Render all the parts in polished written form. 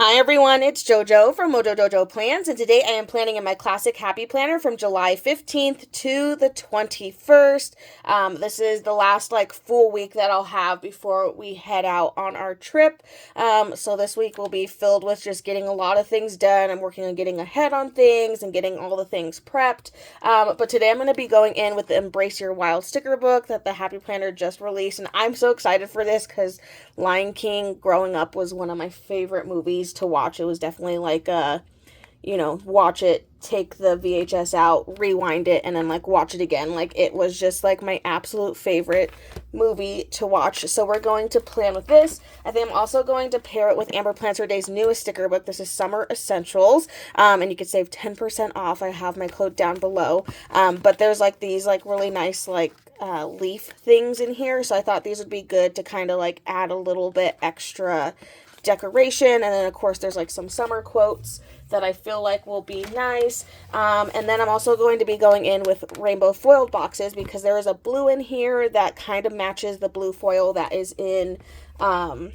Hi everyone, it's JoJo from Mojo Dojo Plans, and today I am planning in my classic happy planner from July 15th to the 21st. This is the last full week that I'll have before we head out on our trip. So this week will be filled with just getting a lot of things done. I'm working on getting ahead on things and getting all the things prepped. But today I'm going to be going in with the Embrace Your Wild sticker book that the Happy Planner just released, and I'm so excited for this because Lion King growing up was one of my favorite movies to watch. It was definitely watch it, take the VHS out, rewind it, and then watch it again. It was just my absolute favorite movie to watch. So we're going to plan with this. I think I'm also going to pair it with Amber Plans Her Day's newest sticker book. This is Summer Essentials, and you can save 10% off. I have my code down below. But there's these really nice leaf things in here, so I thought these would be good to kind of add a little bit extra decoration. And then of course there's some summer quotes that I feel will be nice. And then I'm also going to be going in with rainbow foiled boxes because there is a blue in here that kind of matches the blue foil that is in the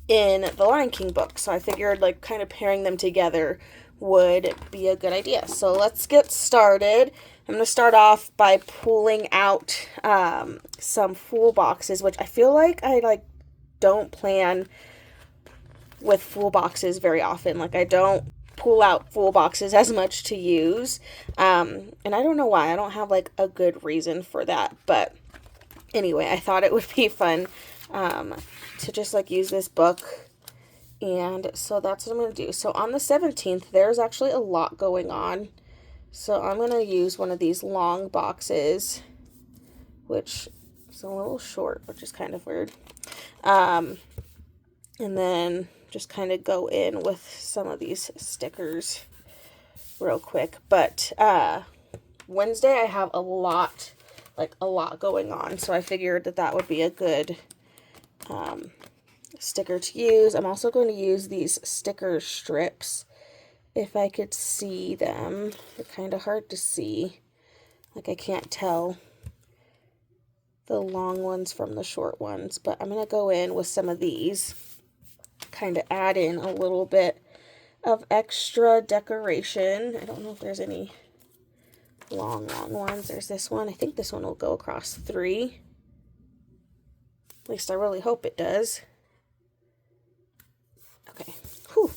Lion King book. So I figured kind of pairing them together would be a good idea. So let's get started. I'm going to start off by pulling out some full boxes, which I feel I don't plan with full boxes very often. I don't pull out full boxes as much to use. And I don't know why. I don't have a good reason for that. But anyway, I thought it would be fun to just use this book. And so that's what I'm going to do. So on the 17th, there's actually a lot going on. So I'm going to use one of these long boxes, which is a little short, which is kind of weird. And then just kind of go in with some of these stickers real quick. But Wednesday I have a lot going on, so I figured that would be a good sticker to use. I'm also going to use these sticker strips. If I could see them, they're kind of hard to see. I can't tell the long ones from the short ones, but I'm going to go in with some of these, kind of add in a little bit of extra decoration. I don't know if there's any long ones. There's this one. I think this one will go across 3. At least I really hope it does. Okay. Whew.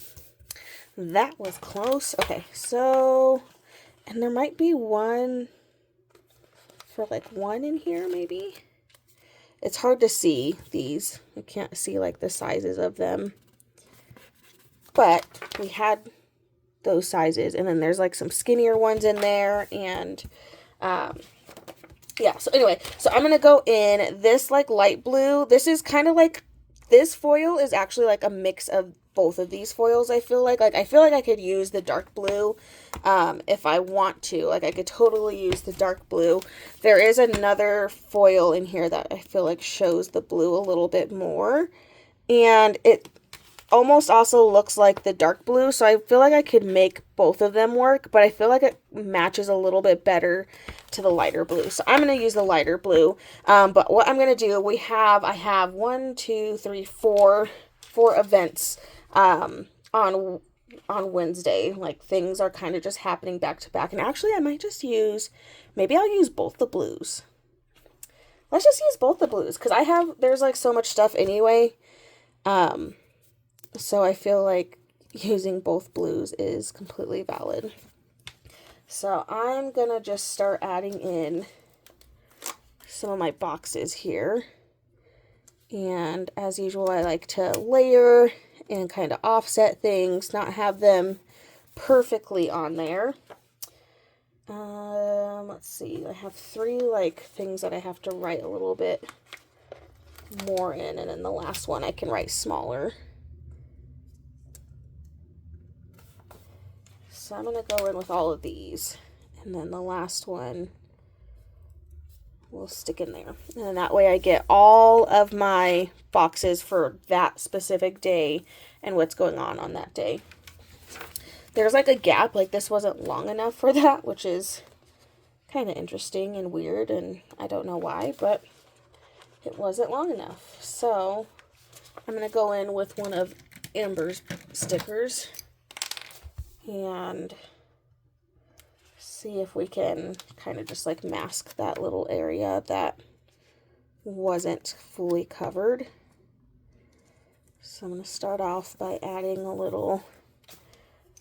That was close. Okay, so, and there might be one for 1 in here, maybe. It's hard to see these. I can't see the sizes of them. But we had those sizes, and then there's some skinnier ones in there, and yeah, so anyway, so I'm gonna go in this light blue. This is kind of this foil is actually a mix of both of these foils. I feel I feel I could use the dark blue if I want to. I could totally use the dark blue. There is another foil in here that I feel shows the blue a little bit more, and it almost also looks like the dark blue, so I feel I could make both of them work, but I feel it matches a little bit better to the lighter blue. So I'm going to use the lighter blue. But what I'm going to do, I have 1, 2, 3, 4 events on Wednesday. Things are kind of just happening back to back. And actually I might just maybe I'll use both the blues. Let's just use both the blues because there's so much stuff anyway. So I feel using both blues is completely valid. So I'm going to just start adding in some of my boxes here. And as usual, I like to layer and kind of offset things, not have them perfectly on there. Let's see, I have 3 things that I have to write a little bit more in, and then the last one I can write smaller. So I'm going to go in with all of these, and then the last one will stick in there. And that way I get all of my boxes for that specific day and what's going on that day. There's a gap, this wasn't long enough for that, which is kind of interesting and weird, and I don't know why, but it wasn't long enough. So I'm going to go in with one of Amber's stickers and see if we can kind of just like mask that little area that wasn't fully covered. So I'm going to start off by adding a little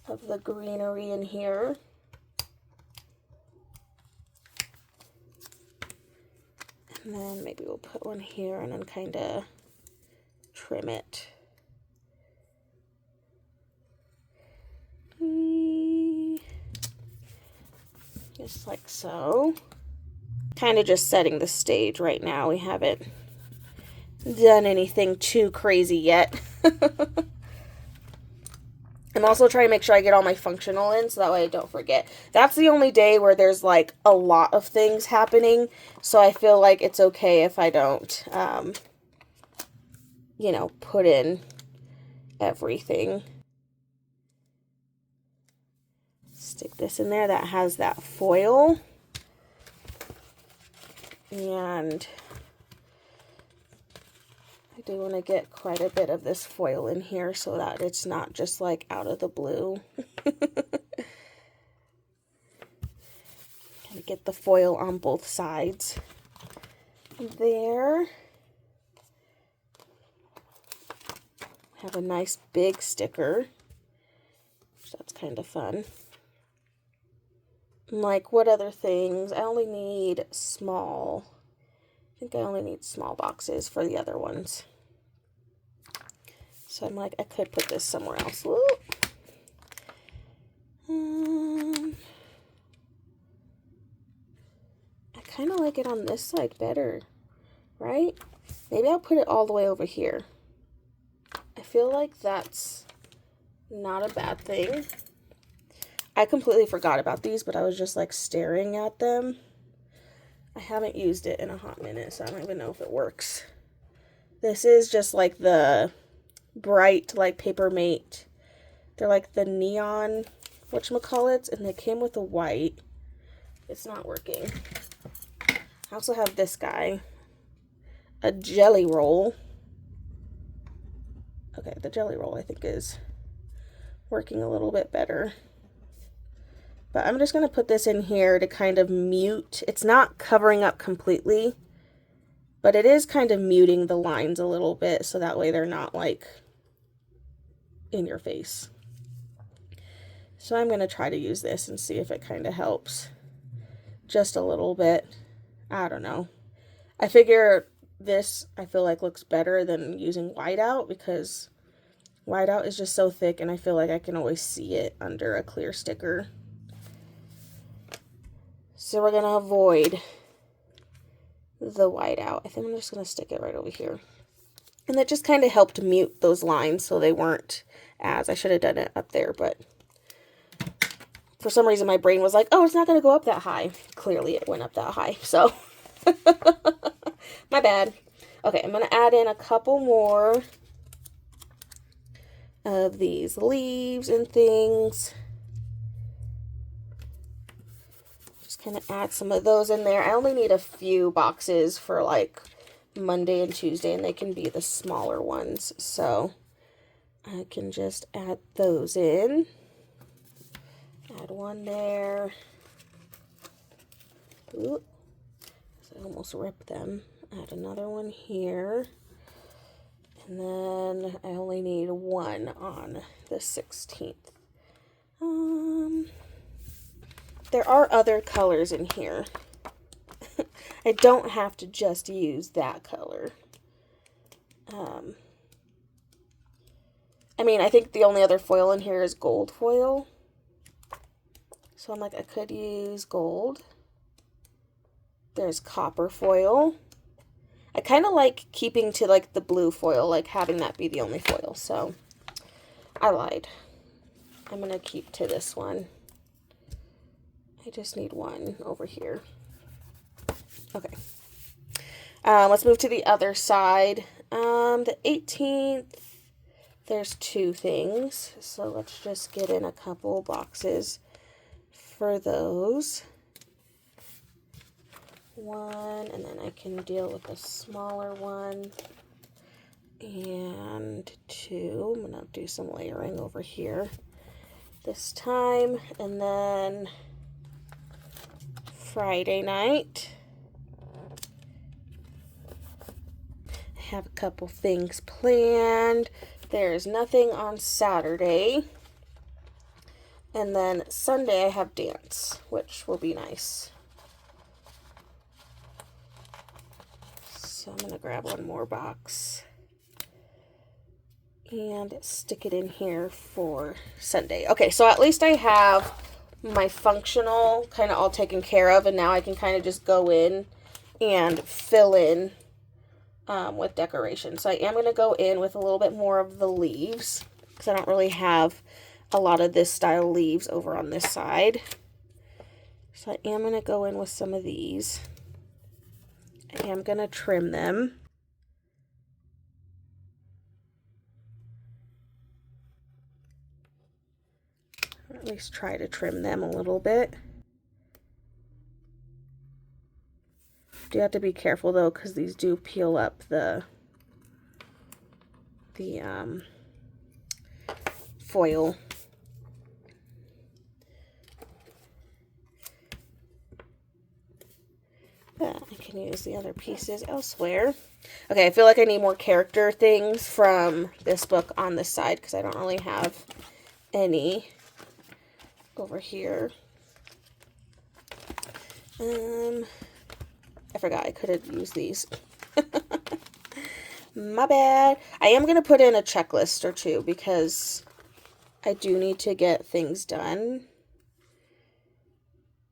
of the greenery in here. And then maybe we'll put one here and then kind of trim it. Just like so. Kind of just setting the stage right now. We haven't done anything too crazy yet. I'm also trying to make sure I get all my functional in so that way I don't forget. That's the only day where there's like a lot of things happening, so I feel like it's okay if I don't, you know, put in everything. Stick this in there. That has that foil. And I do want to get quite a bit of this foil in here so that it's not just like out of the blue. Kind of get the foil on both sides. There. Have a nice big sticker. So that's kind of fun. Like, what other things? I only need small. I think I only need small boxes for the other ones. So I'm like, I could put this somewhere else. I kind of like it on this side better, right? Maybe I'll put it all the way over here. I feel like that's not a bad thing. I completely forgot about these, but I was just like staring at them. I haven't used it in a hot minute, so I don't even know if it works. This is just like the bright, like Paper Mate. They're like the neon, whatchamacallits, and they came with a white. It's not working. I also have this guy, a jelly roll. Okay, the jelly roll I think is working a little bit better. But I'm just going to put this in here to kind of mute. It's not covering up completely, but it is kind of muting the lines a little bit so that way they're not like in your face. So I'm going to try to use this and see if it kind of helps just a little bit. I don't know. I figure this I feel like looks better than using whiteout because whiteout is just so thick and I feel like I can always see it under a clear sticker. So we're going to avoid the whiteout. I think I'm just going to stick it right over here. And that just kind of helped mute those lines so they weren't as, I should have done it up there, but for some reason my brain was like, oh, it's not going to go up that high. Clearly it went up that high, so my bad. Okay, I'm going to add in a couple more of these leaves and things. Kind of add some of those in there. I only need a few boxes for like Monday and Tuesday, and they can be the smaller ones. So I can just add those in. Add one there. Ooh, I almost ripped them. Add another one here. And then I only need one on the 16th. There are other colors in here. I don't have to just use that color. I mean, I think the only other foil in here is gold foil. So I'm like, I could use gold. There's copper foil. I kind of like keeping to like the blue foil, like having that be the only foil. So I lied. I'm going to keep to this one. I just need one over here. Okay. Let's move to the other side. The 18th, there's two things. So let's just get in a couple boxes for those. One, and then I can deal with a smaller one. And two. I'm going gonna do some layering over here this time. And then Friday night, I have a couple things planned. There's nothing on Saturday. And then Sunday I have dance, which will be nice. So I'm going to grab one more box and stick it in here for Sunday. Okay, so at least I have my functional kind of all taken care of, and now I can kind of just go in and fill in with decoration. So I am going to go in with a little bit more of the leaves because I don't really have a lot of this style leaves over on this side. So I am going to go in with some of these. I am going to trim them. Or at least try to trim them a little bit. Do have to be careful though, because these do peel up the foil. But I can use the other pieces elsewhere. Okay, I feel like I need more character things from this book on this side because I don't really have any over here. I forgot I could have used these. My bad. I am going to put in a checklist or two because I do need to get things done.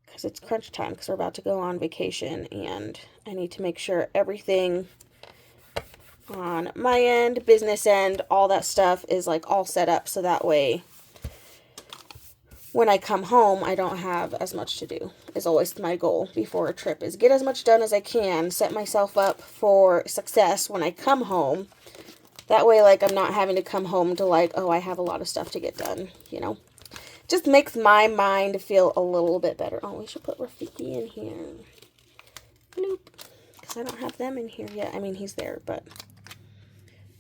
Because it's crunch time because we're about to go on vacation and I need to make sure everything on my end, business end, all that stuff is like all set up so that way when I come home, I don't have as much to do. Is always my goal before a trip is get as much done as I can, set myself up for success when I come home. That way, like, I'm not having to come home to like, oh, I have a lot of stuff to get done, you know. Just makes my mind feel a little bit better. Oh, we should put Rafiki in here. Bloop. Because I don't have them in here yet. I mean, he's there, but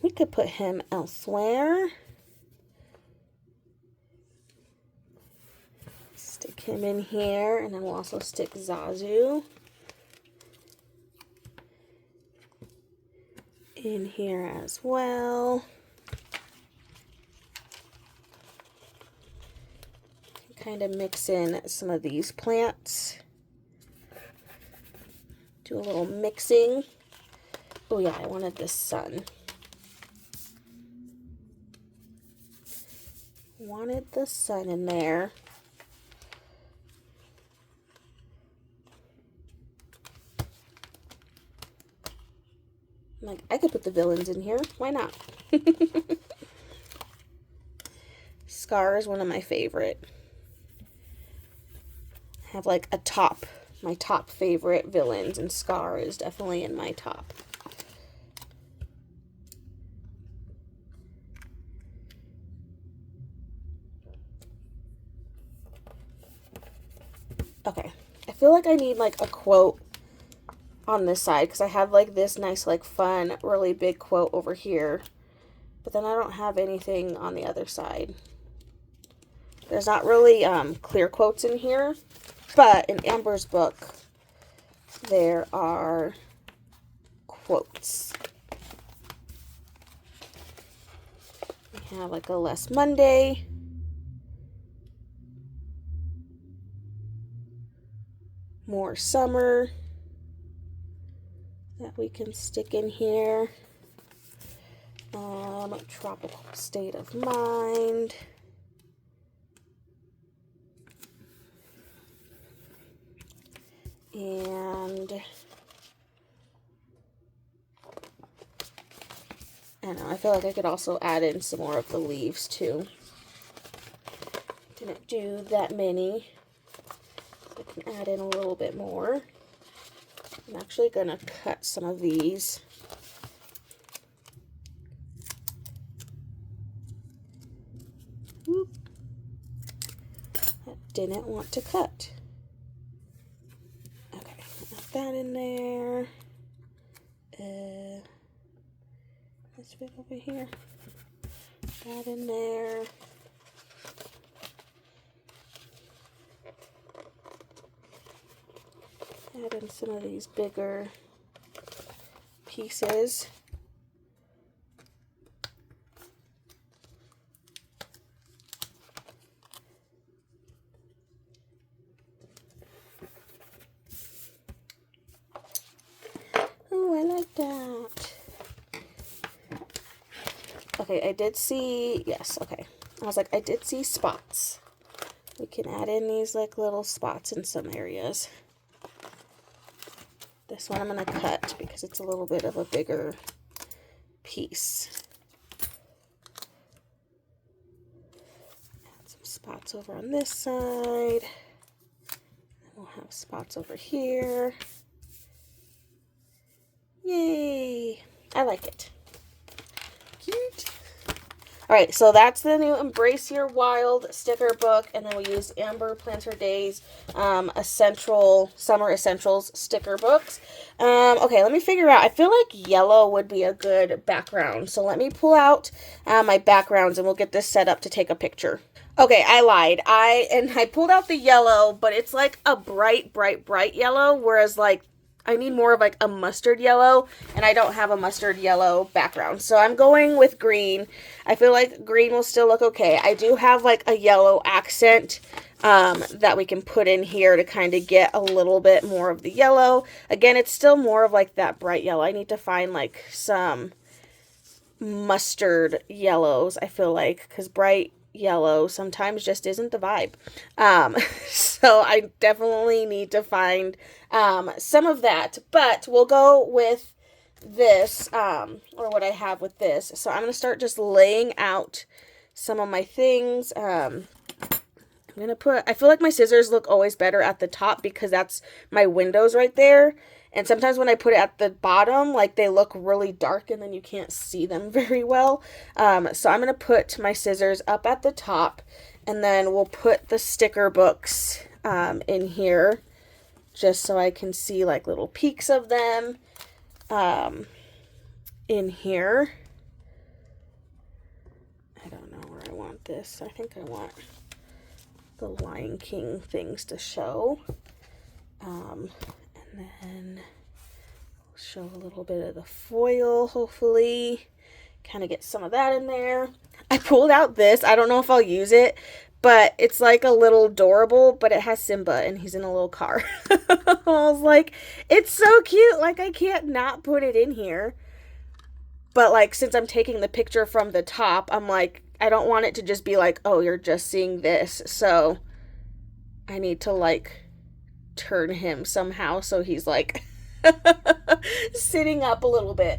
we could put him elsewhere. Stick him in here, and then we'll also stick Zazu in here as well. Kind of mix in some of these plants. Do a little mixing. Oh yeah, I wanted the sun. Wanted the sun in there. Like, I could put the villains in here. Why not? Scar is one of my favorite. I have like a top, my top favorite villains, and Scar is definitely in my top. Okay, I feel like I need like a quote on this side because I have like this nice like fun really big quote over here, but then I don't have anything on the other side. There's not really clear quotes in here, but in Amber's book there are quotes. We have like a less Monday, more summer that we can stick in here. Tropical state of mind. And I don't know, I feel like I could also add in some more of the leaves too. Didn't do that many. So I can add in a little bit more. I'm actually going to cut some of these. Whoop. I didn't want to cut. Okay, put that in there. Let's put it over here. That in there. Add in some of these bigger pieces. Oh, I like that. Okay, I did see, yes, okay. I was like, I did see spots. We can add in these like little spots in some areas. This one I'm going to cut because it's a little bit of a bigger piece. Add some spots over on this side. We'll have spots over here. Yay! I like it. Cute. Alright, so that's the new Embrace Your Wild sticker book, and then we used Amber Plans Her Days Summer Essentials sticker books. Okay, let me figure out. I feel like yellow would be a good background, so let me pull out my backgrounds, and we'll get this set up to take a picture. Okay, I lied. I pulled out the yellow, but it's like a bright, bright, bright yellow, whereas like I need more of like a mustard yellow, and I don't have a mustard yellow background. So I'm going with green. I feel like green will still look okay. I do have like a yellow accent that we can put in here to kind of get a little bit more of the yellow. Again, it's still more of like that bright yellow. I need to find like some mustard yellows, I feel like, because bright yellow sometimes just isn't the vibe. So I definitely need to find some of that, but we'll go with this, or what I have with this. So I'm going to start just laying out some of my things. I'm going to put, I feel like my scissors look always better at the top because that's my windows right there. And sometimes when I put it at the bottom, like they look really dark and then you can't see them very well. So I'm going to put my scissors up at the top, and then we'll put the sticker books in here just so I can see like little peeks of them in here. I don't know where I want this. I think I want the Lion King things to show. And then we'll show a little bit of the foil, hopefully. Kind of get some of that in there. I pulled out this. I don't know if I'll use it, but it's like a little adorable, but it has Simba and he's in a little car. I was like, it's so cute. Like, I can't not put it in here. But like, since I'm taking the picture from the top, I'm like, I don't want it to just be like, oh, you're just seeing this. So I need to like turn him somehow so he's like sitting up a little bit.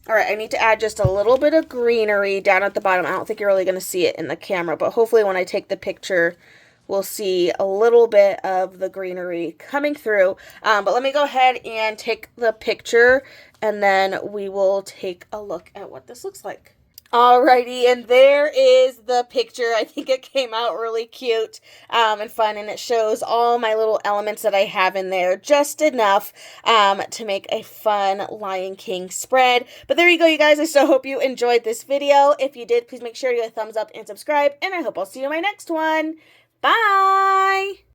All right, I need to add just a little bit of greenery down at the bottom. I don't think you're really going to see it in the camera, but hopefully when I take the picture, we'll see a little bit of the greenery coming through. But let me go ahead and take the picture, and then we will take a look at what this looks like. Alrighty, and there is the picture. I think it came out really cute and fun, and it shows all my little elements that I have in there, just enough to make a fun Lion King spread. But there you go, you guys. I so hope you enjoyed this video. If you did, please make sure to give a thumbs up and subscribe, and I hope I'll see you in my next one. Bye!